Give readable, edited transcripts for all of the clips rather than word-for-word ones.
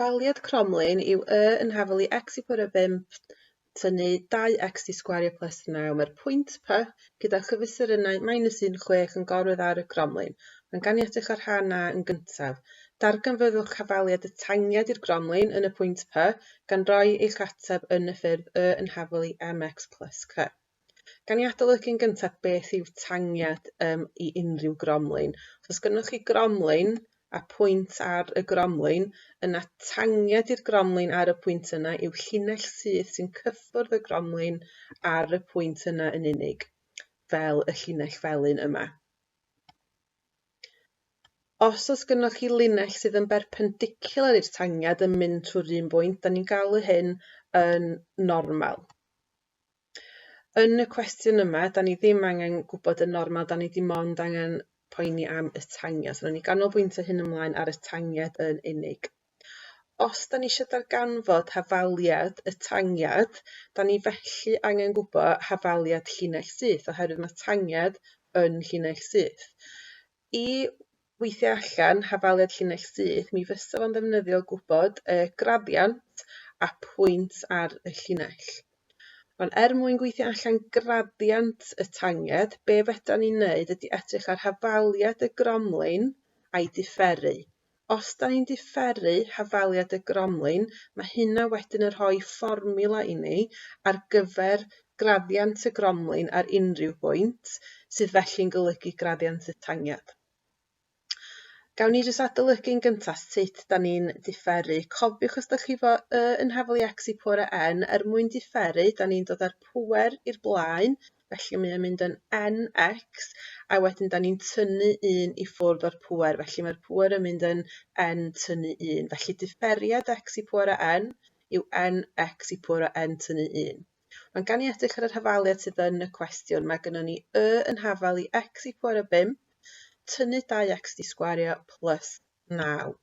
Hafaliad cromlin yw yn hafal i x i pwr 5 tynnu 2x i sgwario plus 9. Mae'r pwynt P gyda chyfesurynnau -1,6 yn gorwedd ar y cromlin. Mae'n gan i edrych ar rhan A yn gyntaf. Darganfyddwch hafaliad y tangiad i'r cromlin yn y pwynt P gan roi eich ateb yn y ffurf yn hafal i mx plus c. Gan i adolygu'n gyntaf beth yw tangiad i unrhyw gromlin. Os gynnwch chi gromlin a pwynt ar y gromlin, yna tangiad i'r gromlin ar y pwynt yna yw llinell syth sy'n cyffwrdd y gromlin ar y pwynt yna yn unig, fel y llinell felyn yma. Os oes gynnwch chi linell sydd yn berpendicular i'r tangiad yn mynd trwy'r un bwynt, da ni'n galw hyn yn normal. Yn y cwestiwn yma, da ni ddim angen gwybod y normal, da ni dim ond angen poeni am y tangiad. So, ni ganolbwyntio hyn ymlaen ar y tangiad yn unig. Os da ni eisiau darganfod hafaliad y tangiad, da ni felly angen gwybod hafaliad llinell syth, oherwydd mae tangiad yn llinell syth. I weithio allan hafaliad llinell syth, mi fysa fo'n ddefnyddio gwybod y gradiant a pwynt ar y llinell. Ond mwyn gweithio allan gradiant y tangiad, be fedra ni'n neud ydy edrych ar hafaliad y gromlin a'i differu. Os da ni'n differu hafaliad y gromlin, mae hynna wedyn yn rhoi fformula i ni ar gyfer gradiant y gromlin ar unrhyw bwynt, sydd felly'n golygu gradiant y tangiad. Gawn ni jyst adolygu'n gyntaf sut da ni'n differu. Cofiwch os da chi fo yn hafal i x i pŵer n, mwyn differu, da ni'n dod â'r pŵer i'r blaen, felly mae'n mynd yn nx, a wedyn da ni'n tynnu 1 i ffwrdd o'r pŵer, felly mae'r pŵer yn mynd yn n tynnu 1. Felly differiad x i pŵer n yw nx i pŵer n tynnu 1. Mae'n gan i edrych ar yr hafaliad sydd yn y cwestiwn, mae gynnon ni yn hafal i x i pŵer 5, tynnu 2x di sgwario plus 9.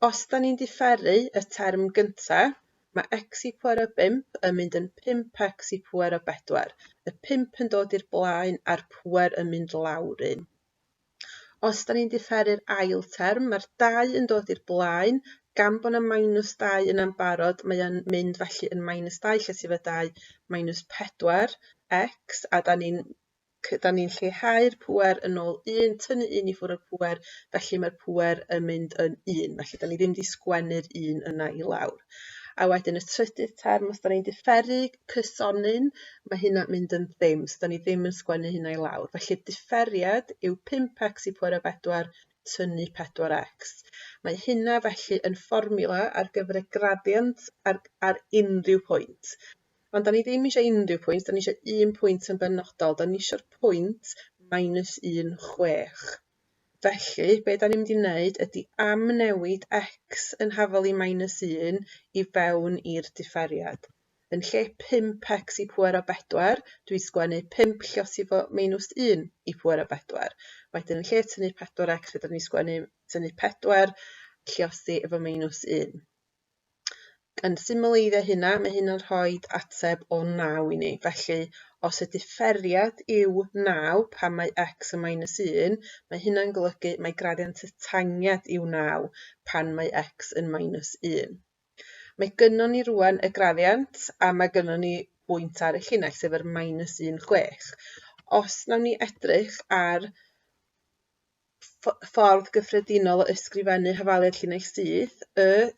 Os da ni'n differu y term gyntaf, mae x i pŵer 5 yn mynd yn 5x i pŵer 4. Y 5 yn dod i'r blaen a'r pŵer yn mynd lawr 1. Os da ni'n differu'r ail term, mae'r 2 yn dod i'r blaen, gan bod yna -2 yn barod, mae yn mynd felly yn -2 lle sydd 2 -4x, a da ni'n lleihau'r pŵer yn ôl 1, tynnu 1 i ffwrdd o'r pŵer, felly mae'r pŵer yn mynd yn 1. Felly, da ni ddim wedi sgwennu'r 1 yna i lawr. A wedyn y trydydd term, os da ni'n differu cysonyn, mae hynna'n mynd yn ddim, so da ni ddim yn sgwennu hynna i lawr. Felly, differiad yw 5x i pŵer 4 tynnu 4x. Mae hynna felly yn fformula ar gyfer y gradiant ar unrhyw pwynt. Ond da ni ddim eisiau unrhyw pwynt, da ni eisiau un pwynt yn benodol. Da ni eisiau'r pwynt -1,6. Felly, be da ni'n mynd i wneud ydy amnewid x yn hafal i -1 i fewn i'r differiad. Yn lle 5x i pŵer 4, dwi'n sgwennu 5 llosgi efo -1 i pŵer 4. Wedyn, yn lle tynnu 4x, da ni'n sgwennu tynnu 4 llosgi efo -1. Yn symleiddio hynna, mae hynna'n rhoi ateb o 9 i ni. Felly, os y differiad yw 9 pan mae x yn -1, mae hynna'n golygu mae gradiant y tangiad yw 9 pan mae x yn -1. Mae gynnon ni rwan y gradiant a mae gynnon ni bwynt ar y llinell, sef yr -1,6. Os nawn ni edrych ar ffordd gyffredinol o ysgrifennu hafaliad llinell syth,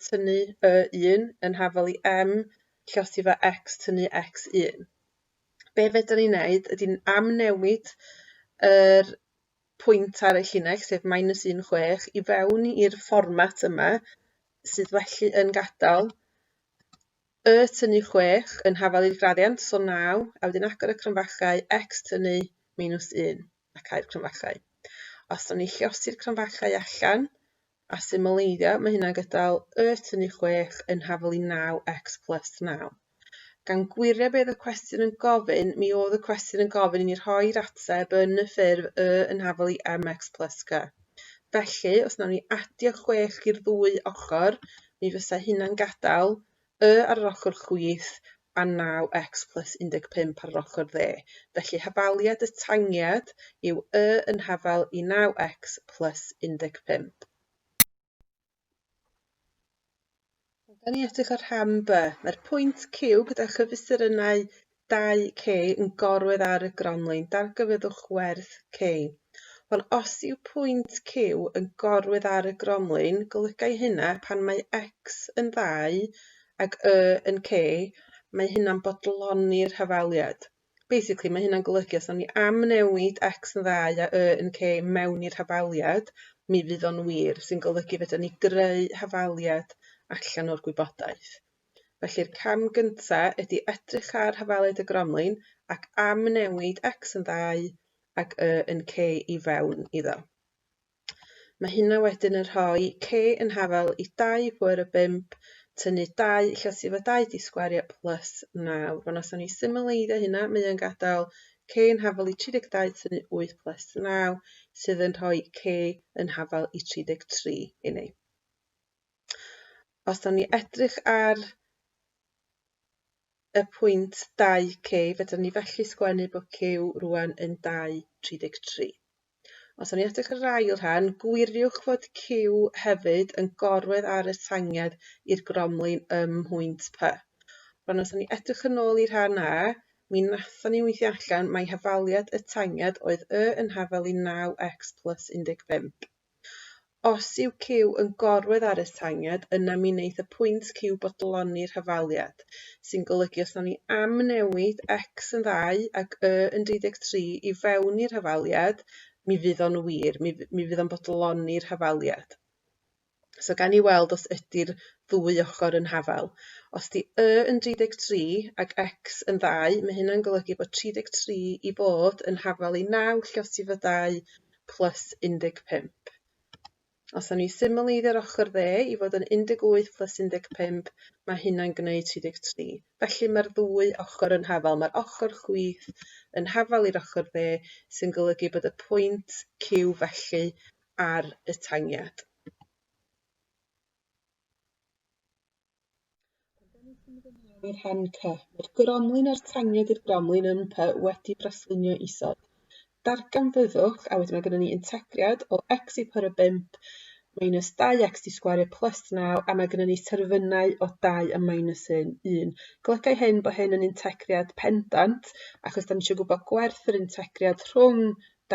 tynnu 1 yn hafal i m llosgi efo x tynnu x1. Be fedra ni wneud ydy'n amnewid yr pwynt ar y llinell, sef -1,6, i fewn i'r fformat yma, sydd felly yn gadael tynnu 6 yn hafal i'r gradiant, so 9, a wedyn agor y crynfachau x tynnu -1, a cau'r crynfachau. Os da ni llosi'r crynfachau allan a symleiddio, mae hynna'n gadael tynnu 6 yn hafal i 9x plus 9. Gan gwirio beth y cwestiwn yn gofyn, mi oedd y cwestiwn yn gofyn i ni rhoi'r ateb yn y ffurf yn hafal i mx plus c. Felly, os nawn ni adio 6 i'r ddwy ochr, mi fysa hynna'n gadael ar yr ochr chwith a 9x plus 15 ar yr ochr dde. Felly hafaliad y tangiad yw yn hafal i 9x plus 15. Da ni edrych ar rhan B. Mae'r pwynt Q gyda chyfesurynnau 2K yn gorwedd ar y gromlin. Dargyfyddwch werth K. Wel, os yw pwynt Q yn gorwedd ar y gromlin, golygau hynna pan mae X yn 2 ac Y yn K, mae hynna'n bodloni'r hafaliad. Basically, mae hynna'n golygu os o'n ni am newid X yn 2 a Y yn K mewn i'r hafaliad, mi fydd o'n wir, sy'n golygu fedra ni greu hafaliad allan o'r gwybodaeth. Felly'r cam gyntaf ydy edrych ar hafaliad y gromlin ac am newid X yn 2 ac Y yn K i fewn iddo. Mae hynna wedyn yn rhoi K yn hafal i 2 pwyr y 5, tynnu 2 lle efo 2 di sgwario plus 9. Rwan os o'n ni symleiddio hynna, mae yn gadael K yn hafal i 32 tynnu 8 plus 9, sydd yn rhoi K yn hafal i 33 i ni. Os o'n ni edrych ar y pwynt 2K, fedra ni felly sgwennu bod Q rwan yn 2,33. Os o'n ni edrych ar yr ail rhan, gwiriwch fod Q hefyd yn gorwedd ar y tangiad i'r gromlin ym mhwynt P. Rwan os o'n ni edrych yn ôl i'r rhan A, mi nathon ni weithio allan mae hafaliad y tangiad oedd Y yn hafal i 9x plus 15. Os yw Q yn gorwedd ar y tangiad, yna mi wneith y pwynt Q bodloni'r hafaliad, sy'n golygu os o'n ni am newid X yn 2 ac Y yn 33 i fewn i'r hafaliad, mi fydd o'n wir, mi fydd o'n bodloni'r hafaliad. So gan i weld os ydy'r ddwy ochr yn hafal. Os di Y yn 33 ac X yn 2, mae hynna'n golygu bod 33 i bod yn hafal i 9 llosif y 2 plus 15. Os o'n ni symleiddio'r ochr dde i fod yn 18 plus 15, mae hynna'n gwneud 33. Felly mae'r ddwy ochr yn hafal. Mae'r ochr chwith yn hafal i'r ochr dde, sy'n golygu bod y pwynt Q felly ar y tangiad. I'r rhan C. Mae'r gromlin a'r tangiad i'r gromlin yn P wedi braslunio isod. Darganfyddwch, a wedyn mae gennym ni integriad o x i power y 5 minus 2x di sgwario plus 9, a mae gennym ni terfynau o 2 a minus 1. Golygau hyn bod hyn yn integriad pendant, achos da ni eisiau gwybod gwerth yr integriad rhwng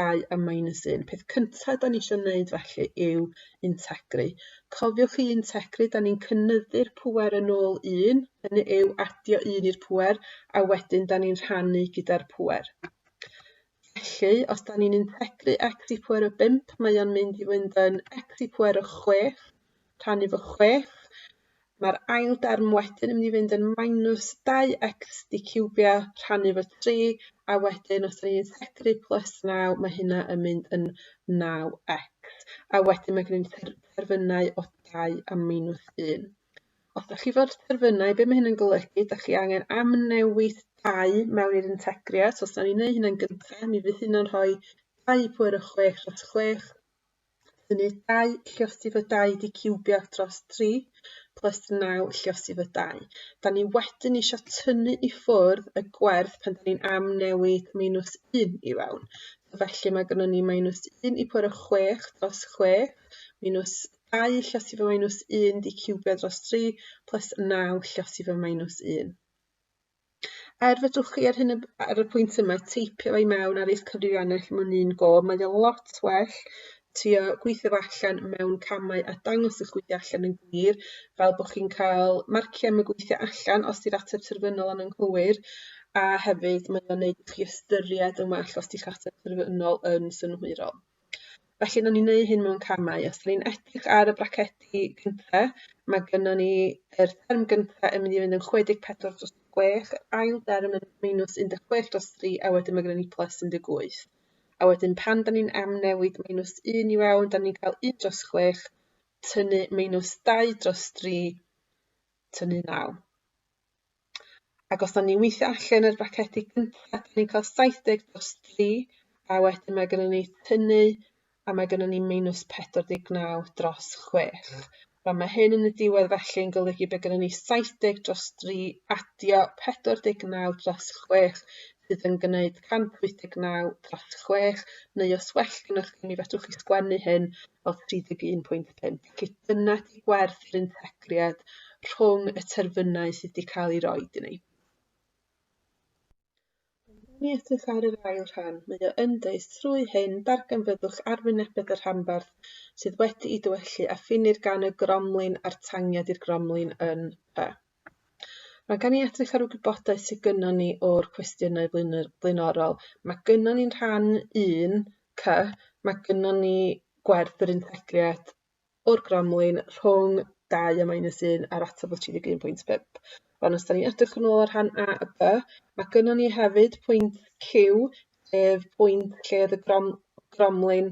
2 a minus 1. Peth cyntaf da ni eisiau gwneud felly yw integru. Cofiwch chi integru, da ni'n cynyddu'r pŵer yn ôl 1, hynny yw adio 1 i'r pŵer, a wedyn da ni'n rhannu gyda'r pŵer. Felly, os da ni'n integru x i pŵer y 5, mae o'n mynd i fynd yn x i pŵer y 6, rhannu fo 6. Mae'r ail derm wedyn yn mynd i fynd yn minus 2x di ciwbio rhannu fo 3, a wedyn os da ni'n integru plus 9, mae hynna yn mynd yn 9x. A wedyn mae gen i'n terfynau o 2 a minus 1. Os da chi fod terfynau, be mae hynny'n golygu? Da chi angen amnewid 2 mewn i'r integriad. So os da ni'n gwneud hynny'n gyntaf, mi fydd hynna'n rhoi 2 pwyr y 6 dros 6. Tynnu 2 llosif y 2 di ciwbio dros 3 plus 9 llosif y 2. Da ni wedyn eisiau tynnu i ffwrdd y gwerth pan da ni'n amnewid minus 1 i fewn. Felly mae gennym ni minus 1 i pwyr y 6 dros 6 minus 2 llosif y minus 1 di ciwbio dros 3 plus 9 llosif y minus 1. Fedrwch chi ar y pwynt yma teipio fe mewn ar eich cyfrifiannau mewn un go, mae o lot well trio gweithio allan mewn camau a dangos eich gweithio allan yn gwir, fel bod chi'n cael marciau am y gweithio allan os di'r ateb terfynol yn anghywir, a hefyd mae o'n gwneud chi ystyried yn well os di'ch ateb terfynol yn synhwyrol. Felly, na ni'n gwneud hyn mewn camau. Os ni'n edrych ar y bracedi gyntaf, mae gennym ni yr term gyntaf yn mynd i fynd yn 64 dros 6, ail derm yn minus 16 dros 3, a wedyn mae gennym ni plus 18. A wedyn pan da ni'n amnewid minus 1 i fewn, da ni'n cael 1 dros 6, tynnu minus 2 dros 3, tynnu 9. Ac os da ni'n weithio allan yr bracedi gyntaf, da ni'n cael 70 dros 3, a wedyn mae gennym ni tynnu, a mae gennym ni minus 49 dros 6. Rwan mae hyn yn y diwedd felly yn golygu bod gennym ni 70 dros 3 adio 49 dros 6 sydd yn gwneud 189 dros 6, neu os well gennych chi, mi fedrwch chi sgwennu hyn fel 31.5. Felly dyna di gwerth yr integriad rhwng y terfynau sydd wedi cael ei roed i ni. Ni edrych ar yr ail rhan, mae o yn deud trwy hyn darganfyddwch arwynebedd yr rhanbarth sydd wedi ei dywellu a ffinir gan y gromlin a'r tangiad i'r gromlin yn P. Mae gan i edrych ar y gwybodaeth sydd gynnon ni o'r cwestiynau blaenorol. Mae gynnon ni'n rhan 1, C, mae gynnon ni gwerth yr integriad o'r gromlin rhwng 2 a -1 a'r ateb o 31.5. Ond os da ni edrych yn ôl ar rhan A a B, mae gynnon ni hefyd pwynt Q, sef pwynt lle oedd y gromlin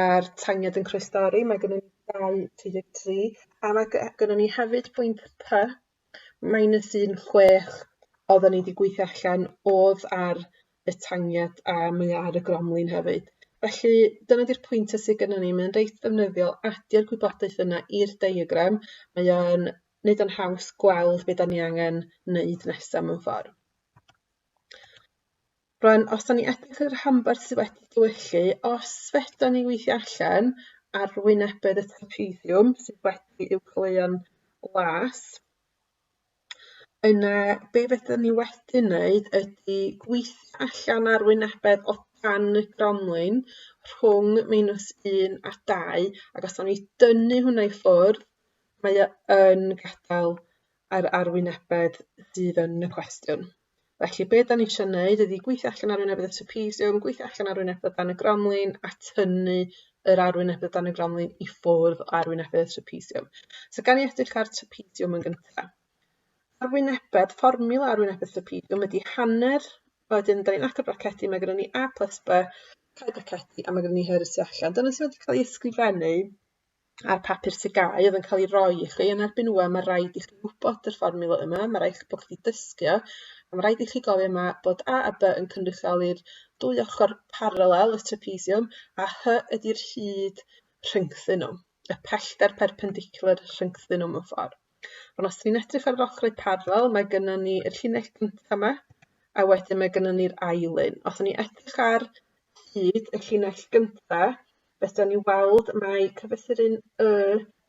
a'r tangiad yn croesdori. Mae gynnon ni 2.33, a mae gynnon ni hefyd pwynt P, -1, 6, oedden ni wedi gweithio allan oedd ar y tangiad a mae ar y gromlin hefyd. Felly, dyna di'r pwyntau sydd gynnon ni. Mae'n reit ddefnyddiol adio'r gwybodaeth yna i'r diagram. Mae o'n nid yn haws gweld beth da ni angen wneud nesaf mewn ffordd. Rwan, os da ni edrych ar y rhanbarth sydd wedi dywellu, os fedra ni weithio allan arwynebedd y trapesiwm sydd wedi i'w chleuo'n las, yna be fedra ni wedi wneud ydy gweithio allan arwynebedd o dan y gromlin rhwng -1 a 2, ac os da ni dynnu hwnna i ffwrdd, mae yn gadael ar arwynebedd sydd yn y cwestiwn. Felly, be da ni eisiau gwneud ydy gweithio allan arwynebedd y trapesiwm, gweithio allan arwynebedd dan y gromlin, a tynnu yr arwynebedd dan y gromlin i ffwrdd o arwynebedd y trapesiwm. So, gan i edrych ar trapesiwm yn gyntaf. Arwynebedd, fformiwla arwynebedd trapesiwm ydy hanner, wedyn da ni'n agor bracedi, mae gynnon ni A plus B, cael bracedi, a mae gynnon ni hyrys allan. Dyna sydd wedi cael ei ysgrifennu a'r papur tygau oedd yn cael ei roi i chi, yn erbyn nhw, mae rhaid i chi wybod yr fformiwla yma, mae rhaid bod chi dysgu, a mae rhaid i chi gofio yma bod A a B yn cynrychioli'r dwy ochr paralel y trapesiwm, a H ydy'r hyd rhyngthyn nhw, y pellter perpendicular rhyngthyn nhw mewn ffordd. Ond os ni'n edrych ar yr ochrau paralel, mae gynnon ni yr llinell gyntaf yma, a wedyn mae gynnon ni'r ail un. Os ni'n edrych ar hyd y llinell gyntaf, fedra ni weld mae cyfesurin Y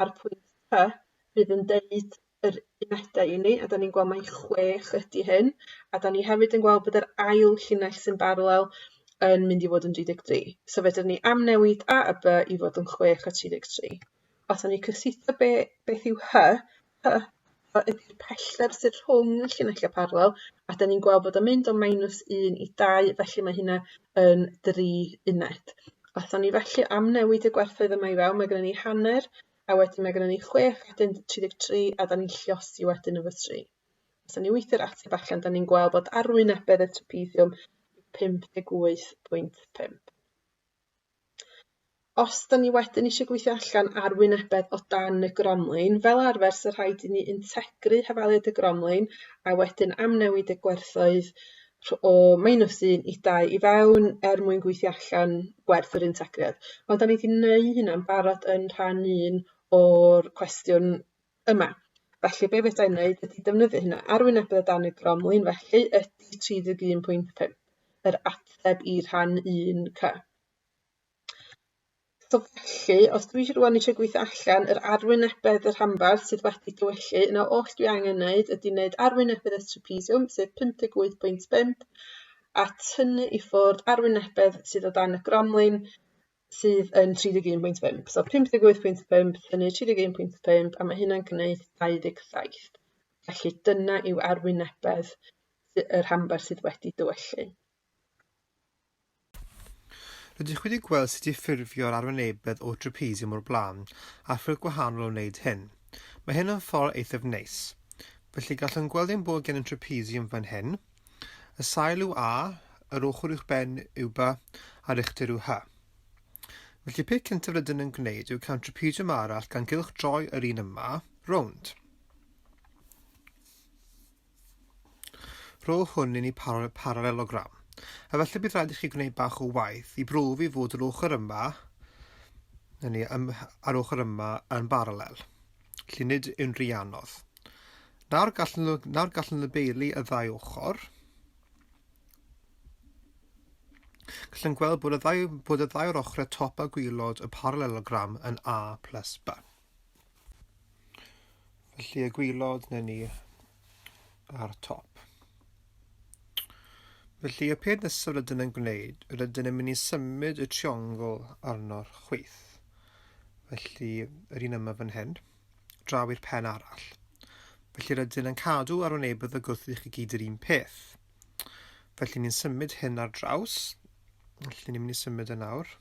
ar pwynt P fydd yn deud yr unedau i ni, a da ni'n gweld mai 6 ydy hyn, a da ni hefyd yn gweld bod yr ail llinell sy'n baralel yn mynd i fod yn 33. So fedra ni amnewid A a B i fod yn 6 a 33. Os da ni cysylltu beth yw H ydy'r pellter sydd rhwng y llinellau paralel, a da ni'n gweld bod yn mynd o -1 i 2, felly mae hynna yn 3 uned. Os da ni felly amnewid y gwerthoedd yma i fewn, mae gennym ni hanner, a wedyn mae gennym ni 6 wedyn 33, a da ni'n lluosi wedyn efo 3. Os da ni weithio'r ateb allan, da ni'n gweld bod arwynebedd y trapesiwm 58.5. Os da ni wedyn eisiau gweithio allan arwynebedd o dan y gromlin, fel arfer sy'n rhaid i ni integru hafaliad y gromlin, a wedyn amnewid y gwerthoedd o -1 i 2 i fewn mwyn gweithio allan gwerth yr integriad. Ond da ni wedi gwneud hynna'n barod yn rhan 1 o'r cwestiwn yma. Felly, be fedra i wneud ydy defnyddio hynna. Arwynebedd o dan y gromlin, felly, ydy 31.5, yr ateb i rhan 1C. So felly, os dwi rwan eisiau gweithio allan yr arwynebedd y rhanbarth sydd wedi dywellu, yna oll dwi angen wneud ydy wneud arwynebedd y trapesiwm, sef 58.5, a tynnu i ffwrdd arwynebedd sydd o dan y gromlin, sydd yn 31.5. So 58.5 tynnu 31.5, a mae hynna'n gwneud 27. Felly dyna yw arwynebedd y rhanbarth sydd wedi dywellu. Rydych wedi gweld sut i ffurfio'r arwynebedd o trapesiwm o'r blaen, a ffyrdd gwahanol o wneud hyn. Mae hyn yn ffordd eithaf neis. Felly gallwn gweld ein bod gen y trapesiwm fan hyn. Y sail yw A, yr ochr uwch ben yw B, a'r uchder yw H. Felly peth cyntaf rydyn yn gwneud yw cael trapesiwm arall gan gylch droi yr un yma, rownd. Rho hwn yn ei paralelogram. A felly bydd rhaid i chi gwneud bach o waith i brofi fod yr ochr yma, a'r ochr yma yn baralel, lle nid yn rhy anodd. Nawr gallwn lebeili y ddau ochr. Gallwn gweld bod y ddau o'r ochrau top a gwylod y paralelogram yn A plus B. Felly y gwylod neu ni ar top. Felly y peth nesaf rydyn yn gwneud, rydyn yn mynd i symud y triongl arno'r chwith. Felly yr un yma fan hyn, draw i'r pen arall. Felly rydyn yn cadw arwynebedd y gwrth i chi gyd yr un peth. Felly ni'n symud hyn ar draws. Felly ni'n mynd i symud y nawr.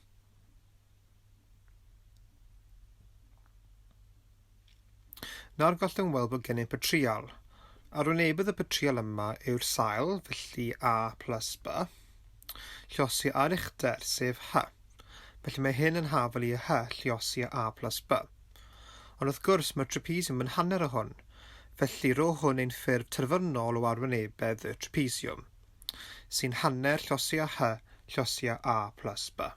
Nawr gallwn weld bod gennym petrial. Arwynebedd y petrial yma yw'r sail, felly A plus B, lluosi ar uchder, sef H. Felly mae hyn yn hafal i H lluosi A plus B. Ond wrth gwrs mae trapesiwm yn hanner o hwn, felly ro hwn ein ffurf terfynol o arwynebedd y trapesiwm, sy'n hanner lluosi a H lluosi A plus B.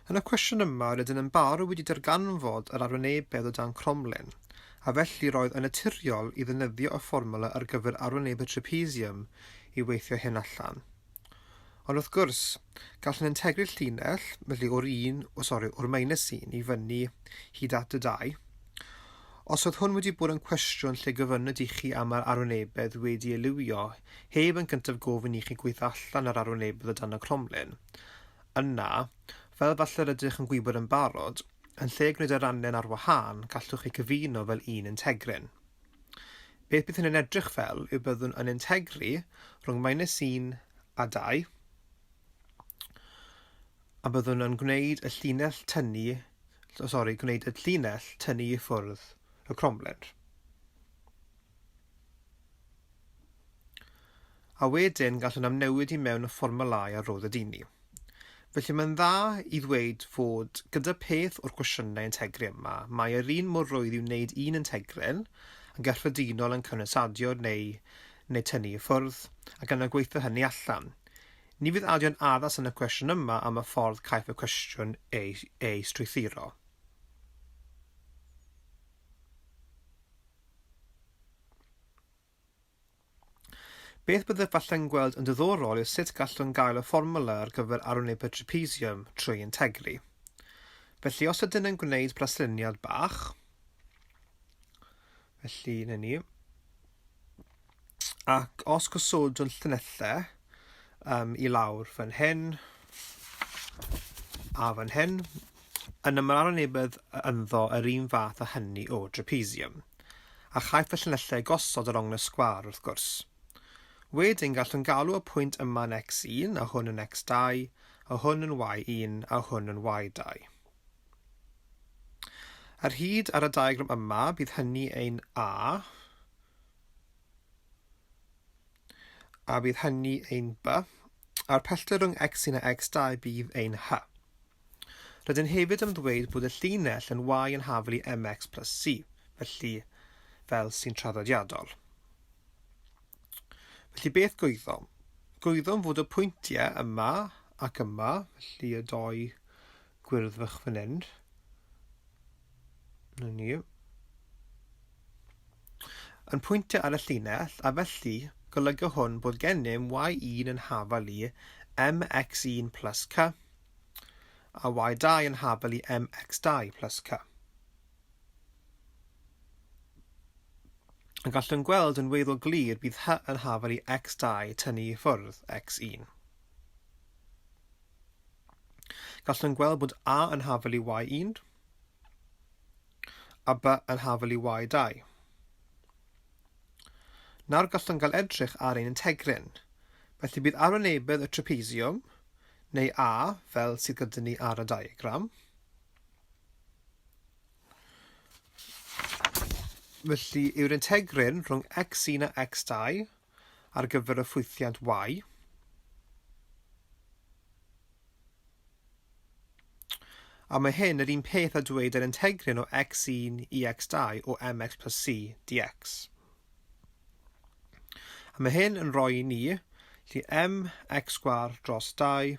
Yn y cwestiwn yma, rydyn yn barw wedi darganfod yr arwynebedd o dan cromlin, a felly roedd yn naturiol i ddefnyddio y fformwla ar gyfer arwynebedd trapesiwm i weithio hyn allan. Ond wrth gwrs, gallwn integru llinell, felly o'r -1 i fyny hyd at y 2. Os oedd hwn wedi bod yn cwestiwn lle gyfynod i chi am yr arwynebedd wedi ei liwio, heb yn gyntaf gofyn i chi gweithio allan yr arwynebedd o dan y cromlin, yna, fel falle rydych yn gwybod yn barod, yn lle gwneud y rannau ar wahân, gallwch chi cyfuno fel un integryn. Beth bydd hyn yn edrych fel yw byddwn yn integru rhwng -1 a 2, a byddwn yn gwneud y llinell tynnu i ffwrdd y cromlin. A wedyn gallwn amnewid i mewn y fformulau a roedd y dini. Felly mae'n dda i ddweud fod gyda peth o'r cwestiynau integru yma, mae yr un mor rwydd i wneud un integryn yn gyffredinol yn cynysadio neu tynnu i ffwrdd, ac yna gweithio hynny allan. Ni fydd adio'n addas yn y cwestiwn yma am y ffordd caiff y cwestiwn ei strwythuro. Beth byddai falle'n gweld yn diddorol yw sut gallwn gael y fformwla ar gyfer arwynebedd trapesiwm trwy integru. Felly os ydyn yn gwneud brasluniad bach, felly na ni, ac os gosodwn llinellau i lawr fan hyn a fan hyn, yna mae'r arwynebedd ynddo yr un fath a hynny o trapesiwm, a chaiff y llinellau gosod ar ongl y sgwâr wrth gwrs. Wedyn gallwn galw y pwynt yma yn x1, a hwn yn x2, a hwn yn y1, a hwn yn y2. Ar hyd ar y diagram yma, bydd hynny ein A, a bydd hynny ein B, a'r pellter rhwng x1 a x2 bydd ein H. Rydyn hefyd yn dweud bod y llinell yn y yn hafal i mx plus c, felly fel sy'n traddodiadol. Felly beth gwyddom? Gwyddom fod y pwyntiau yma ac yma, felly y 2 gwyrddfych fan hyn, yn pwyntio ar y llinell, a felly golygu hwn bod gennym y1 yn hafal i mx1 plus c, a y2 yn hafal i mx2 plus c. Yn gallwn gweld yn weddol glir bydd H yn hafal i x2 tynnu i ffwrdd x1. Gallwn gweld bod A yn hafal i y1 a B yn hafal i y2. Nawr gallwn gael edrych ar ein integryn. Felly bydd arwynebedd y trapesiwm, neu A, fel sydd gyda ni ar y diagram. Felly yw'r integryn rhwng x1 a x2 ar gyfer y ffwythiant y. A mae hyn yr un peth a dweud yr integryn o x1 i x2 o mx plus c dx. A mae hyn yn rhoi i ni mx² dros 2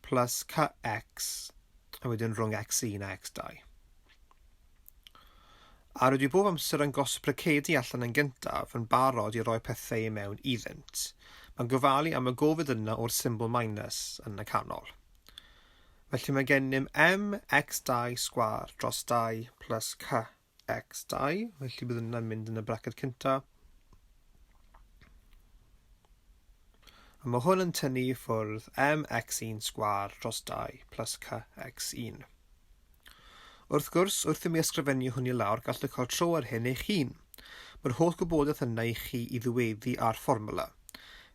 plus cx, a wedyn rhwng x1 a x2. A rydw i bob amser yn gosod precedi allan yn gyntaf yn barod i roi pethau i mewn iddynt. Mae'n gofalu am y gofod yna o'r symbol minus yn y canol. Felly mae gennym mx2 sgwar dros 2 plus cx2. Felly bydd yna'n mynd yn y braced cyntaf. A mae hwn yn tynnu i ffwrdd mx1 sgwar dros 2 plus cx1. Wrth gwrs, wrth i mi ysgrifennu hwn i lawr, gallwch cael tro ar hyn eich hun. Mae'r holl gwybodaeth yna i chi i ddiweddu ar fformula.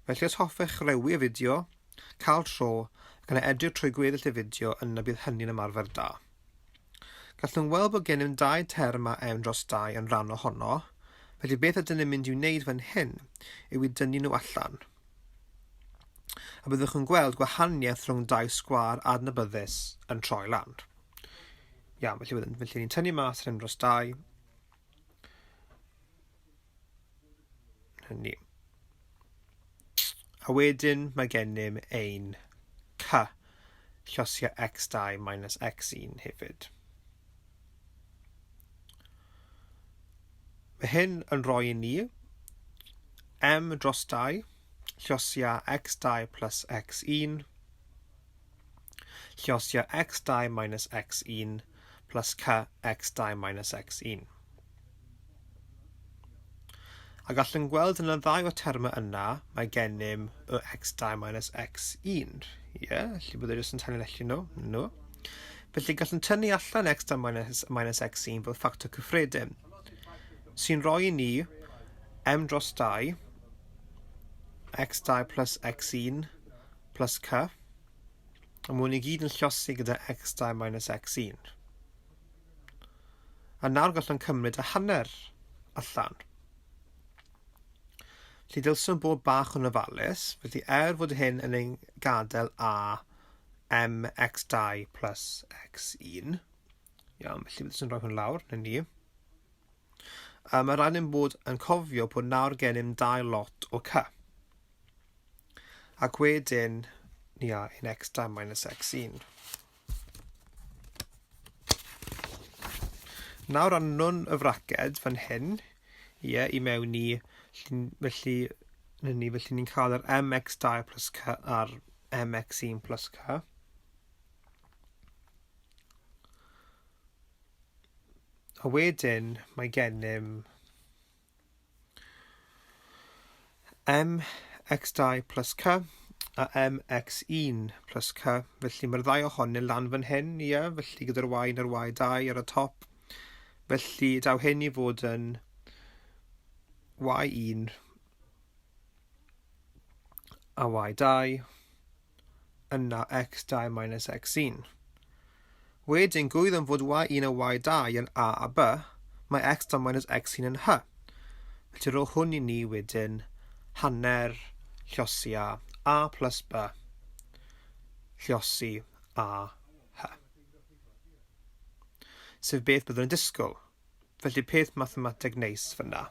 Felly os hoffech rewi y fideo, cael tro, ac yna edrych trwy gweddill y fideo, yna bydd hynny'n ymarfer da. Gallwn weld bod gennym 2 term a m dros 2 yn rhan ohono, felly beth ydyn ni'n mynd i'w wneud fan hyn yw i dynnu nhw allan. A byddwch yn gweld gwahaniaeth rhwng 2 sgwar adnabyddus yn troi lan. Iawn, felly ni'n tynnu mas yr m dros 2. Hynny. A wedyn mae gennym ein c, llosgiau x2 minus x1 hefyd. Mae hyn yn rhoi i ni m dros 2, llosgiau x2 plus x1, llosgiau x2 minus x1 plus c x2 minus x1. A gallwn gweld yn y 2 o termau yna, mae gennym y x2 minus x1. Felly bydd jyst yn tanlinellu nhw. Felly gallwn tynnu allan x2 minus x1 fel ffactor cyffredin, sy'n rhoi i ni m dros 2, x2 plus x1 plus c, a mwyn i gyd yn llosi gyda x2 minus x1. A nawr gallwn cymryd y hanner allan. Felly dylswn bod bach yn ofalus, felly fod hyn yn ein gadael a mx2 plus x1. Iawn, felly dylswn rhoi hwn lawr, na ni. Mae rhaid yn bod yn cofio bod nawr gennym 2 lot o c. Ac wedyn, ni a ein x2 minus x1. Nawr annwn y fraced fan hyn, i mewn i, felly ni'n cael yr mx2 plus c a'r mx1 plus c. A wedyn mae gennym mx2 plus c a mx1 plus c. Felly mae'r 2 ohonyn lan fan hyn, felly gyda'r y na'r y2 ar y top. Felly daw hyn i fod yn y1 a y2 yna x2 minus x1. Wedyn, gwyd yn fod y1 a y2 yn a b, mae x2 minus x1 yn h. Felly rho hwn i ni wedyn hanner llosi a plus b llosi a h. Sef beth byddwn yn disgwyl. Felly peth mathemateg neis fyna.